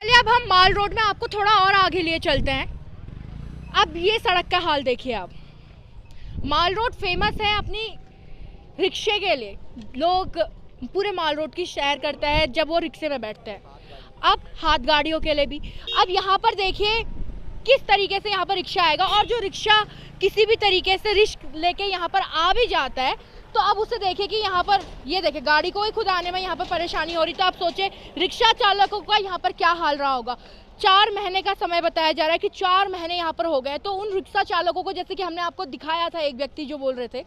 चलिए अब हम माल रोड में आपको थोड़ा और आगे लिए चलते हैं। अब ये सड़क का हाल देखिए आप। माल रोड फेमस है अपनी रिक्शे के लिए। लोग पूरे माल रोड की सैर करते हैं जब वो रिक्शे में बैठते हैं। अब हाथ गाड़ियों के लिए भी। अब यहाँ पर देखिए किस तरीके से यहाँ पर रिक्शा आएगा, और जो रिक्शा किसी भी तरीके से रिस्क लेके यहाँ पर आ भी जाता है तो अब उसे देखिए कि यहाँ पर ये देखिए गाड़ी को ही खुद आने में यहाँ पर परेशानी हो रही। तो आप सोचे रिक्शा चालकों का यहाँ पर क्या हाल रहा होगा। 4 महीने का समय बताया जा रहा है कि 4 महीने यहाँ पर हो गए। तो उन रिक्शा चालकों को, जैसे कि हमने आपको दिखाया था, एक व्यक्ति जो बोल रहे थे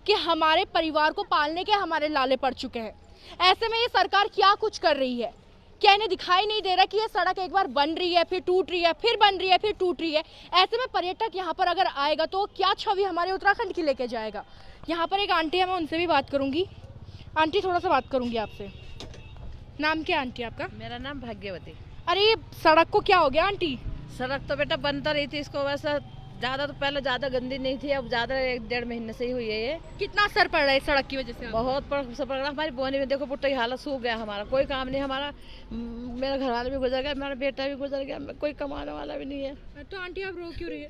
कि हमारे परिवार को पालने के हमारे लाले पड़ चुके हैं। ऐसे में ये सरकार क्या कुछ कर रही है? क्या इन्हें दिखाई नहीं दे रहा कि ये सड़क एक बार बन रही है, फिर टूट रही है, फिर बन रही है, फिर टूट रही है। ऐसे में पर्यटक यहाँ पर अगर आएगा तो क्या छवि हमारे उत्तराखंड की लेके जाएगा। यहाँ पर एक आंटी है, मैं उनसे भी बात करूँगी। आंटी थोड़ा सा बात करूँगी आपसे। नाम क्या आंटी आपका? मेरा नाम भाग्यवती। अरे ये सड़क को क्या हो गया आंटी? सड़क तो बेटा बनता रही थी, इसको वैसा ज़्यादा तो पहले ज़्यादा गंदी नहीं थी, अब ज़्यादा 1-1.5 महीने से ही हुई है। ये कितना असर पड़ रहा है सड़क की वजह से? बहुत असर पड़ रहा। हमारी बोनी में देखो पुट्टा की हालत सूख गया, हमारा कोई काम नहीं। हमारा मेरा घर वाला भी गुजर गया, मेरा बेटा भी गुजर गया, कोई कमाने वाला भी नहीं है। तो आंटी आप रो क्यों रही है?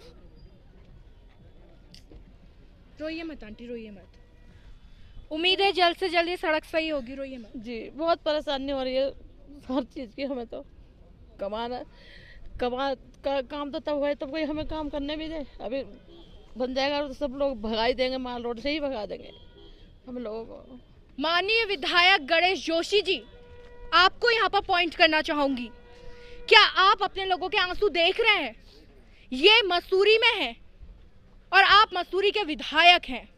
रोइए मत आंटी, रोइए मत। उम्मीद है जल्द से जल्द ये सड़क सही होगी, रोइए मत। जी बहुत परेशानी हो रही है हर चीज़ की। हमें तो काम तो तब है तब कोई हमें काम करने भी दे। अभी बन जाएगा तो सब लोग भगा ही देंगे, माल रोड से ही भगा देंगे हम लोगों को। माननीय विधायक गणेश जोशी जी, आपको यहाँ पर पॉइंट करना चाहूंगी, क्या आप अपने लोगों के आंसू देख रहे हैं? ये मसूरी में है और आप मसूरी के विधायक हैं।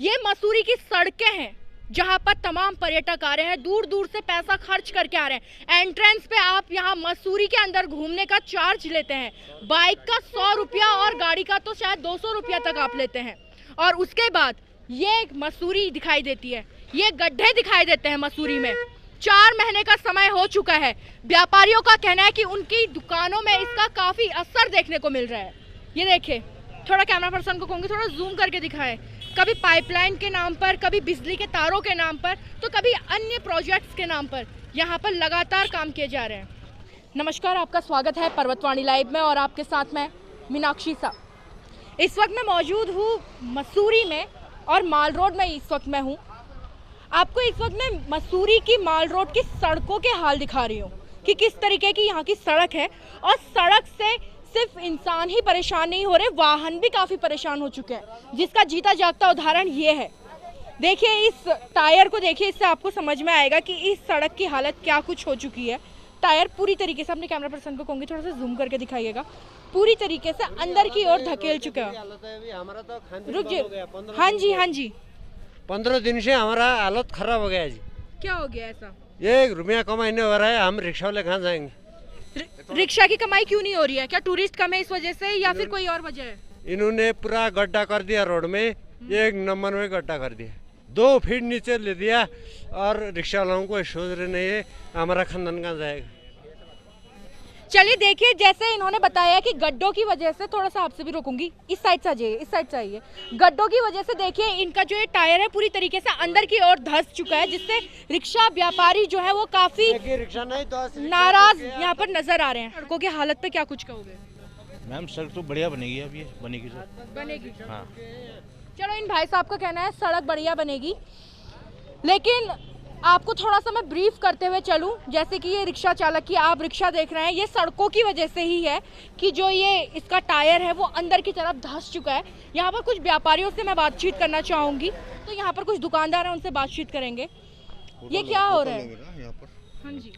ये मसूरी की सड़कें हैं जहां पर तमाम पर्यटक आ रहे हैं, दूर दूर से पैसा खर्च करके आ रहे हैं। एंट्रेंस पे आप यहाँ मसूरी के अंदर घूमने का चार्ज लेते हैं। बाइक का 100 रुपया और गाड़ी का तो शायद 200 रुपया तक आप लेते हैं। और उसके बाद ये मसूरी दिखाई देती है, ये गड्ढे दिखाई देते हैं मसूरी में। 4 महीने का समय हो चुका है। व्यापारियों का कहना है कि उनकी दुकानों में इसका काफी असर देखने को मिल रहा है। ये देखिए, थोड़ा कैमरा पर्सन को कहूँगी थोड़ा जूम करके दिखाएं। कभी पाइपलाइन के नाम पर, कभी बिजली के तारों के नाम पर, तो कभी अन्य प्रोजेक्ट्स के नाम पर यहाँ पर लगातार काम किए जा रहे हैं। नमस्कार, आपका स्वागत है पर्वतवाणी लाइव में और आपके साथ मैं मीनाक्षी सा। इस वक्त मैं मौजूद हूँ मसूरी में और माल रोड में इस वक्त मैं हूँ। आपको इस वक्त मैं मसूरी की माल रोड की सड़कों के हाल दिखा रही हूँ कि किस तरीके की यहाँ की सड़क है। और सड़क से सिर्फ इंसान ही परेशान नहीं हो रहे, वाहन भी काफी परेशान हो चुके हैं, जिसका जीता जागता उदाहरण ये है। देखिए इस टायर को देखिए, इससे आपको समझ में आएगा कि इस सड़क की हालत क्या कुछ हो चुकी है। टायर पूरी तरीके से, अपने कैमरा पर्सन को कहूँगी थोड़ा सा जूम करके दिखाइएगा, पूरी तरीके से अंदर की ओर धकेल चुका है। रुक जी, हाँ जी हाँ जी। 15 दिन से हमारा हालत खराब हो गया है जी। क्या हो गया ऐसा? ये रुपया कमाई नहीं हो रहा है, हम रिक्शा वाले कहाँ जाएंगे? रिक्शा की कमाई क्यों नहीं हो रही है? क्या टूरिस्ट कम है इस वजह से या फिर कोई और वजह है? इन्होंने पूरा गड्ढा कर दिया रोड में, 1 नंबर में गड्ढा कर दिया, 2 फीट नीचे ले दिया। और रिक्शा वालों को सोच रहे नहीं है हमारा खानदान कहाँ जाएगा। चलिए देखिए, जैसे इन्होंने बताया कि गड्ढों की वजह से, थोड़ा सा आपसे भी रोकूंगी, इस साइड से आइए, इस साइड से आइए। गड्ढों की वजह से देखिए इनका जो ये टायर है पूरी तरीके से अंदर की ओर धंस चुका है, जिससे रिक्शा व्यापारी जो है वो काफी नाराज यहाँ पर नजर आ रहे हैं। सड़कों की हालत पे क्या कुछ कहोगे? मैम सड़क तो बढ़िया बनेगी, अब ये बनेगी तो बनेगी। हाँ। चलो, इन भाई साहब का कहना है सड़क बढ़िया बनेगी, लेकिन आपको थोड़ा सा मैं ब्रीफ करते हुए चलूं। जैसे कि ये रिक्शा चालक की आप रिक्शा देख रहे हैं, ये सड़कों की वजह से ही है कि जो ये इसका टायर है वो अंदर की तरफ धंस चुका है। यहाँ पर कुछ व्यापारियों से मैं बातचीत करना चाहूँगी, तो यहाँ पर कुछ दुकानदार हैं, उनसे बातचीत करेंगे। ये क्या हो रहा है यहाँ पर? हाँ जी,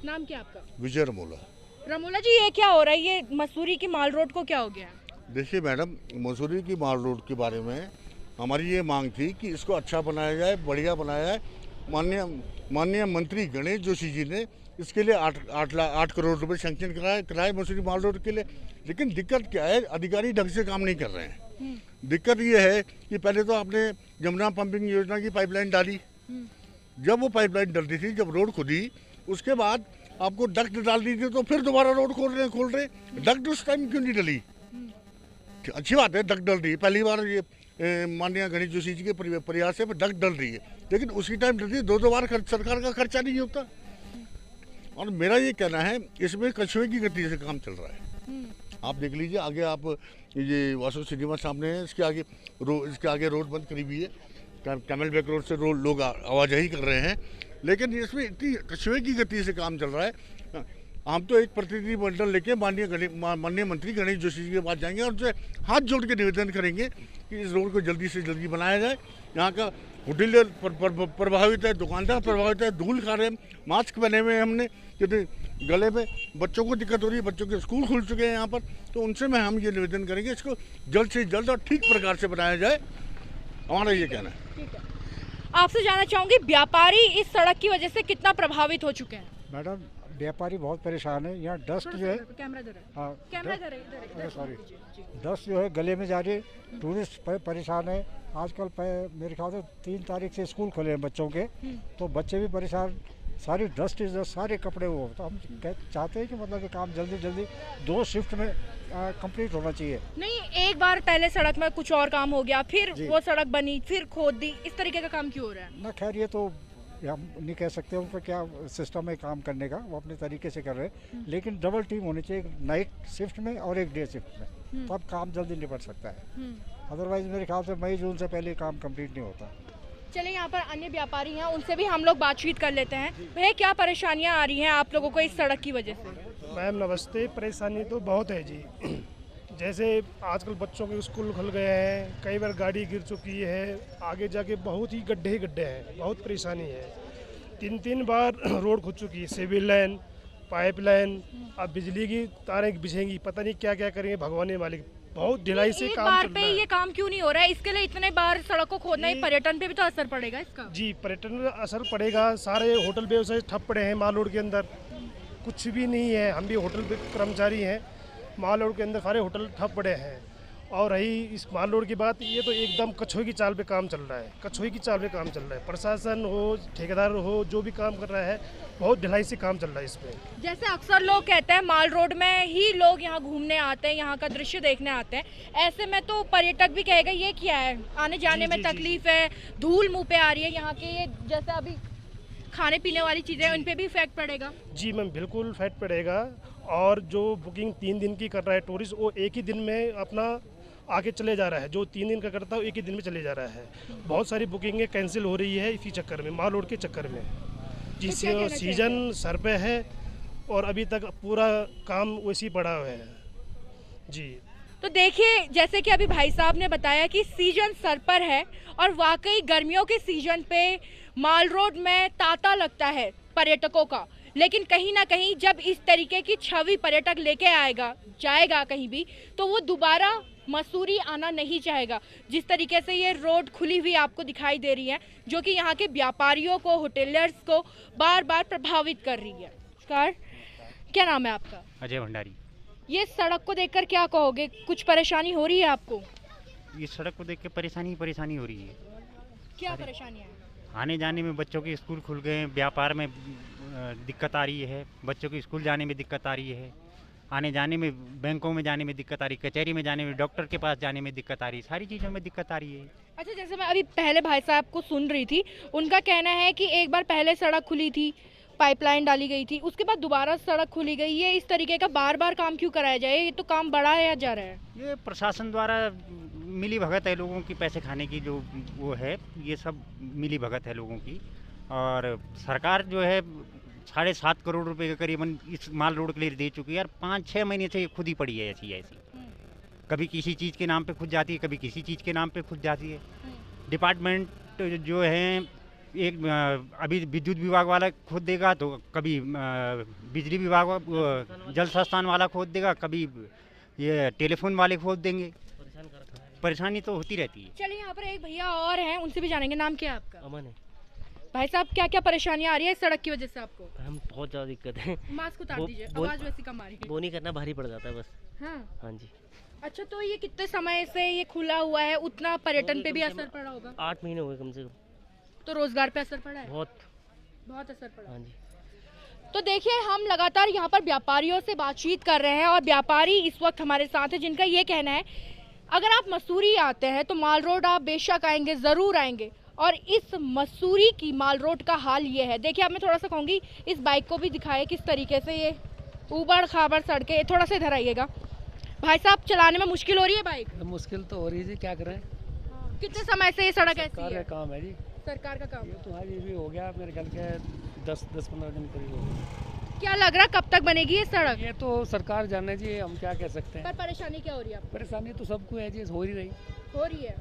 नाम क्या आपका? विजय रमोला। रमोला जी, ये क्या हो रहा है? ये मसूरी की माल रोड को क्या हो गया? देखिए मैडम, मसूरी की माल रोड के बारे में हमारी ये मांग थी कि इसको अच्छा बनाया जाए, बढ़िया बनाया जाए। माननीय मंत्री गणेश जोशी जी ने इसके लिए 8 करोड़ रुपए सैंक्शन कराए मसूरी माल रोड के लिए। लेकिन दिक्कत क्या है, अधिकारी ढंग से काम नहीं कर रहे हैं। दिक्कत ये है कि पहले तो आपने जमुना पंपिंग योजना की पाइपलाइन डाली, जब वो पाइपलाइन डलती थी, जब रोड खुदी, उसके बाद आपको डक्ट डाल दी थी, तो फिर दोबारा रोड खोल रहे। डक्ट उस टाइम क्यों नहीं डली? अच्छी बात है, डक्ट डल रही है, पहली बार ये माननीय गणेश जोशी जी के प्रयास से डक्ट डल रही है, लेकिन उसी टाइम डलती है। 2 बार सरकार का खर्चा नहीं होता। और मेरा ये कहना है इसमें कछुए की गति से काम चल रहा है। आप देख लीजिए आगे, आप ये वासु सिनेमा सामने है, इसके आगे रोड बंद करी हुई है, कैमल बैक रोड से लोग आवाजाही कर रहे हैं, लेकिन इसमें इतनी कछुए की गति से काम चल रहा है। हम तो एक प्रतिनिधिमंडल लेके माननीय मंत्री गणेश जोशी जी के पास जाएंगे और उनसे हाथ जोड़ के निवेदन करेंगे कि इस रोड को जल्दी से जल्दी बनाया जाए। यहाँ का होटलियर प्रभावित है, दुकानदार प्रभावित है, धूल खा रहे हैं, मास्क पहने हुए हैं हमने, क्योंकि गले में बच्चों को दिक्कत हो रही है, बच्चों के स्कूल खुल चुके हैं यहाँ पर, तो उनसे हम ये निवेदन करेंगे इसको जल्द से जल्द और ठीक प्रकार से बनाया जाए, हमारा ये कहना है। आपसे जानना चाहूंगी, व्यापारी इस सड़क की वजह से कितना प्रभावित हो चुके हैं? मैडम, व्यापारी बहुत परेशान है। यहाँ डस्ट जो है, हाँ सॉरी, डस्ट जो है गले में जा रही है, टूरिस्ट परेशान है। आजकल मेरे ख्याल से 3 तारीख से स्कूल खुले हैं बच्चों के, तो बच्चे भी परेशान, सारी डस्ट सारे कपड़े वो, तो हम चाहते हैं कि मतलब कि काम जल्दी जल्दी 2 शिफ्ट में कंप्लीट होना चाहिए। नहीं, एक बार पहले सड़क में कुछ और काम हो गया, फिर वो सड़क बनी, फिर खोद दी, इस तरीके का काम क्यों हो रहा है? ना खैर, ये तो हम नहीं कह सकते उन पर क्या सिस्टम है काम करने का, वो अपने तरीके से कर रहे हैं, लेकिन डबल टीम होनी चाहिए, एक नाइट शिफ्ट में और एक डे शिफ्ट में, तब काम जल्दी निपट सकता है। अदरवाइज मेरे ख्याल से मई जून से पहले काम कंप्लीट नहीं होता। चलिए, यहाँ पर अन्य व्यापारी हैं, उनसे भी हम लोग बातचीत कर लेते हैं। भैया, क्या परेशानियाँ आ रही हैं आप लोगों को इस सड़क की वजह से? मैम नमस्ते। परेशानी तो बहुत है जी, जैसे आजकल बच्चों के स्कूल खुल गए हैं, कई बार गाड़ी गिर चुकी है, आगे जाके बहुत ही गड्ढे ही गड्ढे हैं, बहुत परेशानी है। 3 बार रोड खुद चुकी है, सिविल लाइन, पाइप लाइन, अब बिजली की तारें बिछेंगी, पता नहीं क्या क्या करेंगे भगवान के मालिक। बहुत ढिलाई से काम चल रहा है। ये काम क्यों नहीं हो रहा है? इसके लिए इतने बार सड़क को खोदना है, पर्यटन पे भी तो असर पड़ेगा इसका। जी, पर्यटन पे असर पड़ेगा, सारे होटल व्यवसाय ठप पड़े हैं माल रोड के अंदर, कुछ भी नहीं है। हम भी होटल पे कर्मचारी हैं, माल रोड के अंदर सारे होटल ठप पड़े हैं। और रही इस माल रोड की बात, ये तो एकदम कछुए की चाल पे काम चल रहा है, कछुए की चाल पे काम चल रहा है। प्रशासन हो, ठेकेदार हो, जो भी काम कर रहा है, बहुत ढिलाई से काम चल रहा है इसमें। जैसे अक्सर लोग कहते हैं माल रोड में ही लोग यहाँ घूमने आते हैं, यहाँ का दृश्य देखने आते हैं, ऐसे में तो पर्यटक भी कहेगा ये क्या है, आने जाने में तकलीफ है, धूल मुँह पे आ रही है, यहाँ के ये जैसे अभी खाने पीने वाली चीज़ें, उन पे भी इफेक्ट पड़ेगा। जी मैम, बिल्कुल इफेक्ट पड़ेगा। और जो बुकिंग 3 दिन की कर रहा है टूरिस्ट, वो एक ही दिन में अपना आगे चले जा रहा है, जो 3 दिन का करता है वो एक ही दिन में चले जा रहा है। बहुत सारी बुकिंगें कैंसिल हो रही है इसी चक्कर में, माल रोड के चक्कर में। जी, सीजन सर पे है और अभी तक पूरा काम वैसे ही पड़ा हुआ है। जी, तो देखिए, जैसे कि अभी भाई साहब ने बताया कि सीजन सर पर है और वाकई गर्मियों के सीजन पे माल रोड में तांता लगता है पर्यटकों का, लेकिन कहीं ना कहीं जब इस तरीके की छवि पर्यटक लेके जाएगा कहीं भी, तो वो दोबारा मसूरी आना नहीं चाहेगा। जिस तरीके से ये रोड खुली हुई आपको दिखाई दे रही है, जो कि यहाँ के व्यापारियों को, होटेलर्स को बार बार प्रभावित कर रही है। नमस्कार, क्या नाम है आपका? अजय भंडारी। ये सड़क को देखकर क्या कहोगे, कुछ परेशानी हो रही है आपको? ये सड़क को देख के परेशानी हो रही है। क्या परेशानियाँ हैं? आने जाने में, बच्चों के स्कूल खुल गए हैं, व्यापार में दिक्कत आ रही है, बच्चों के स्कूल जाने में दिक्कत आ रही है, आने जाने में, बैंकों में जाने में दिक्कत आ रही है, कचहरी में जाने में, डॉक्टर के पास जाने में दिक्कत आ रही है, सारी चीज़ों में दिक्कत आ रही है। अच्छा, जैसे मैं अभी पहले भाई साहब को सुन रही थी, उनका कहना है कि एक बार पहले सड़क खुली थी, पाइपलाइन डाली गई थी, उसके बाद दोबारा सड़क खुली गई। ये इस तरीके का बार बार काम क्यों कराया जाए? ये तो काम बढ़ाया जा रहा है। ये प्रशासन द्वारा मिली भगत है लोगों की, पैसे खाने की जो वो है, ये सब मिली भगत है लोगों की। और सरकार जो है 7.5 करोड़ रुपए के करीबन इस माल रोड के लिए दे चुकी है। यार 5-6 महीने से ये खुद ही पड़ी है ऐसी, कभी किसी चीज़ के नाम पे खुद जाती है, कभी किसी चीज़ के नाम पे खुद जाती है। डिपार्टमेंट जो है, एक अभी विद्युत विभाग वाला खोद देगा, तो कभी बिजली विभाग, जल संस्थान वाला खोद देगा, कभी ये टेलीफोन वाले खोद देंगे। परेशानी तो होती रहती है। चलिए, यहाँ पर एक भैया और हैं, उनसे भी जानेंगे। नाम क्या है आपका? अमन है। भाई साहब, क्या क्या परेशानियाँ आ रही है इस सड़क की वजह से आपको? हम बहुत ज़्यादा दिक्कत है। मास्क उतार दीजिए, आवाज़ वैसी कम आ रही है। बोनी करना भारी पड़ जाता है बस। हाँ जी। अच्छा, तो ये कितने समय से ये खुला हुआ है? उतना पर्यटन पे भी असर पड़ा होगा? 8 महीने हो गए कम से कम। तो रोजगार पे असर पड़ा है? बहुत असर पड़ा। हाँ जी। तो देखिए, हम लगातार यहाँ पर व्यापारियों से बातचीत कर रहे हैं और व्यापारी इस वक्त हमारे साथ है, जिनका ये कहना है अगर आप मसूरी आते हैं तो माल रोड आप बेशक आएंगे, ज़रूर आएंगे, और इस मसूरी की माल रोड का हाल ये है। देखिए, अब मैं थोड़ा सा कहूँगी इस बाइक को भी दिखाए किस तरीके से ये ऊबड़ खाबड़ सड़कें। थोड़ा सा इधर आइएगा भाई साहब, चलाने में मुश्किल हो रही है बाइक? मुश्किल तो हो रही है जी, क्या करें। कितने समय से ये सड़क ऐसी सरकार है? का काम है जी, सरकार का काम। ये तो आज ये भी हो गया मेरे ख्याल के 10-15 दिन करीब हो गए। क्या लग रहा कब तक बनेगी ये सड़क? ये तो सरकार जाने जी, हम क्या कह सकते हैं। पर परेशानी क्या हो रही है आपको? परेशानी तो सबको है जी, हो ही रही है।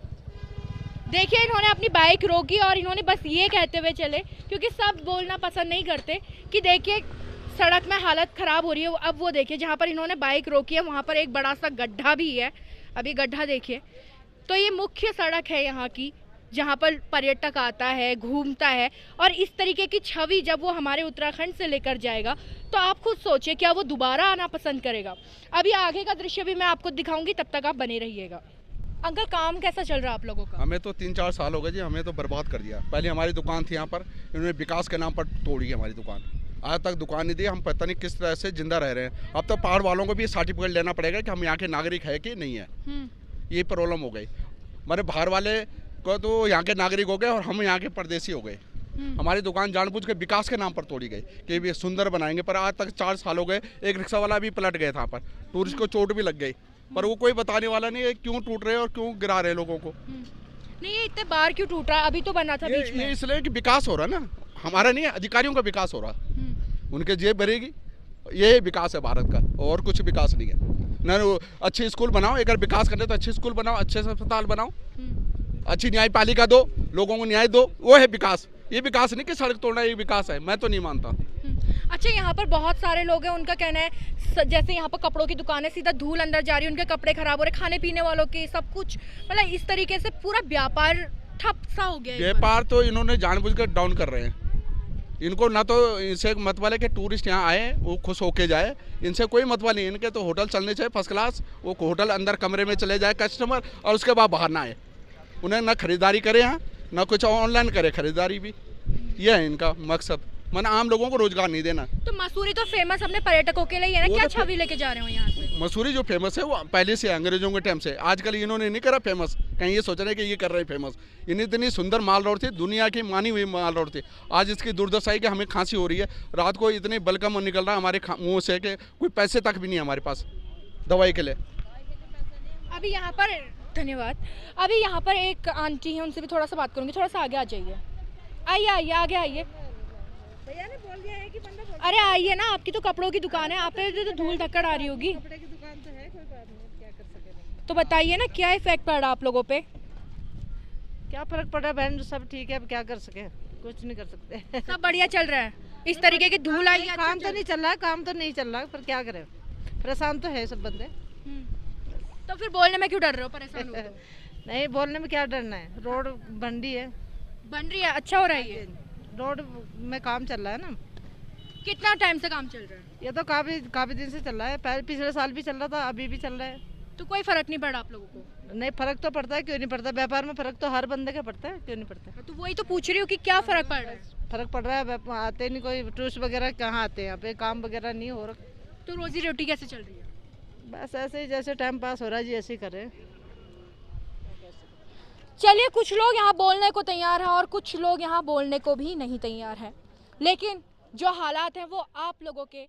देखिए, इन्होंने अपनी बाइक रोकी और इन्होंने बस ये कहते हुए चले, क्योंकि सब बोलना पसंद नहीं करते कि देखिए सड़क में हालत ख़राब हो रही है। अब वो देखिए जहाँ पर इन्होंने बाइक रोकी है वहाँ पर एक बड़ा सा गड्ढा भी है। अभी गड्ढा देखिए। तो ये मुख्य सड़क है यहाँ की, जहाँ पर पर्यटक आता है, घूमता है, और इस तरीके की छवि जब वो हमारे उत्तराखंड से लेकर जाएगा तो आप खुद सोचिए क्या वो दोबारा आना पसंद करेगा। अभी आगे का दृश्य भी मैं आपको दिखाऊंगी, तब तक आप बने रहिएगा। अंकल, काम कैसा चल रहा है आप लोगों का? हमें तो 3-4 साल हो गए जी, हमें तो बर्बाद कर दिया। पहले हमारी दुकान थी यहाँ पर, इन्होंने विकास के नाम पर तोड़ी है हमारी दुकान। आज तक दुकान नहीं दी, हम पता नहीं किस तरह से जिंदा रह रहे हैं। अब तो पहाड़ वालों को भी सर्टिफिकेट लेना पड़ेगा कि हम यहाँ के नागरिक है कि नहीं है। ये प्रॉब्लम हो गई। हमारे बाहर वाले को तो यहाँ के नागरिक हो गए और हम यहाँ के परदेसी हो गए। हमारी दुकान जानबूझ के विकास के नाम पर तोड़ी गई कि भी सुंदर बनाएंगे, पर आज तक 4 साल हो गए। एक रिक्शा वाला भी पलट गया था यहाँ पर, टूरिस्ट को चोट भी लग गई, पर वो कोई बताने वाला नहीं है क्यों टूट रहे हैं और क्यों गिरा रहे हैं लोगों को। नहीं, ये इतने बार क्यों टूट रहा है? अभी तो बना था बीच में। इसलिए कि विकास हो रहा है ना, हमारा नहीं, अधिकारियों का विकास हो रहा। उनके जेब भरेगी, ये विकास है भारत का, और कुछ विकास नहीं है ना। अच्छे स्कूल बनाओ, अगर विकास करने तो अच्छे स्कूल बनाओ, अच्छे अस्पताल बनाओ, अच्छी न्यायपालिका दो, लोगों को न्याय दो, वो है विकास। ये विकास नहीं कि सड़क तोड़ना, ये विकास है, मैं तो नहीं मानता। अच्छा, यहाँ पर बहुत सारे लोग हैं, उनका कहना है जैसे यहाँ पर कपड़ों की दुकान है, सीधा धूल अंदर जा रही है, उनके कपड़े खराब हो रहे, खाने पीने वालों के सब कुछ, मतलब इस तरीके से पूरा व्यापार ठप सा हो गया। व्यापार तो इन्होंने जानबूझकर डाउन कर रहे हैं। इनको ना तो इनसे मतलब है कि टूरिस्ट यहाँ आए वो खुश होके जाए, इनसे कोई मतलब नहीं। इनके तो होटल चलने चाहिए फर्स्ट क्लास, वो होटल अंदर कमरे में चले जाए कस्टमर, और उसके बाद बाहर ना आए। उन्हें ना खरीदारी करे यहाँ, ना कुछ ऑनलाइन करे खरीदारी भी। यह है इनका मकसद, माना आम लोगों को रोजगार नहीं देना। तो मसूरी तो फेमस अपने पर्यटकों के लिए है ना, क्या छवि लेके जा रहे हो यहाँ से? मसूरी जो फेमस है वो पहले से अंग्रेजों के टाइम से, आजकल इन्होंने नहीं करा फेमस, कहीं ये सोच रहे हैं कि ये कर रहे हैं फेमस। इन्हें इतनी सुंदर माल रोड थी, दुनिया की मानी हुई माल रोड थी। आज इसकी दुर्दशा है कि हमें खांसी हो रही है, रात को इतनी बलगम निकल रहा है हमारे मुँह से कि कोई पैसे तक भी नहीं है हमारे पास दवाई के लिए। अभी यहाँ पर, धन्यवाद, अभी यहाँ पर एक आंटी है, उनसे भी थोड़ा सा बात करूँगी। थोड़ा सा आगे आ जाइए, आइए आइए आगे आइए। भैया ने बोल दिया है कि बंदा बोल। अरे आइए ना, आपकी तो कपड़ों की दुकान है, आप पे तो धूल धक्कड़ आ रही होगी। कपड़े की दुकान तो है, कोई बात नहीं, क्या कर सके। तो बताइए ना क्या इफेक्ट पड़ रहा आप लोगों पे? क्या फर्क पड़ रहा है बहन, सब ठीक है, अब क्या कर सके, कुछ नहीं कर सकते। सब बढ़िया चल रहा है, इस तरीके की धूल आई है? काम तो नहीं चल रहा है, काम तो नहीं चल रहा, पर क्या करें, परेशान तो है सब बंदे। तो फिर बोलने में क्यों डर रहे हो? परेशान हो तो? नहीं, बोलने में क्या डरना है, रोड बन रही है। बन रही है, अच्छा हो रहा है ये? रोड में काम चल रहा है ना। कितना टाइम से काम चल रहा है? ये तो काफी दिन से चल रहा है, पहले पिछले साल भी चल रहा था, अभी भी चल रहा है। तो कोई फर्क नहीं पड़ा आप लोगों को? नहीं, फर्क तो पड़ता है, क्यों नहीं पड़ता, व्यापार में फर्क तो हर बंदे का पड़ता है, क्यों नहीं पड़ता। तो वही तो पूछ रही हूँ कि क्या फर्क पड़ रहा है? फर्क पड़ रहा है, आते नहीं कोई टूरिस्ट वगैरह, कहाँ आते हैं यहाँ पे, काम वगैरह नहीं हो रहा। तो रोजी रोटी कैसे चल रही है? बस ऐसे ही, जैसे टाइम पास हो रहा है जी, ऐसे ही कर रहे हैं। चलिए, कुछ लोग यहाँ बोलने को तैयार हैं और कुछ लोग यहाँ बोलने को भी नहीं तैयार हैं, लेकिन जो हालात हैं वो आप लोगों के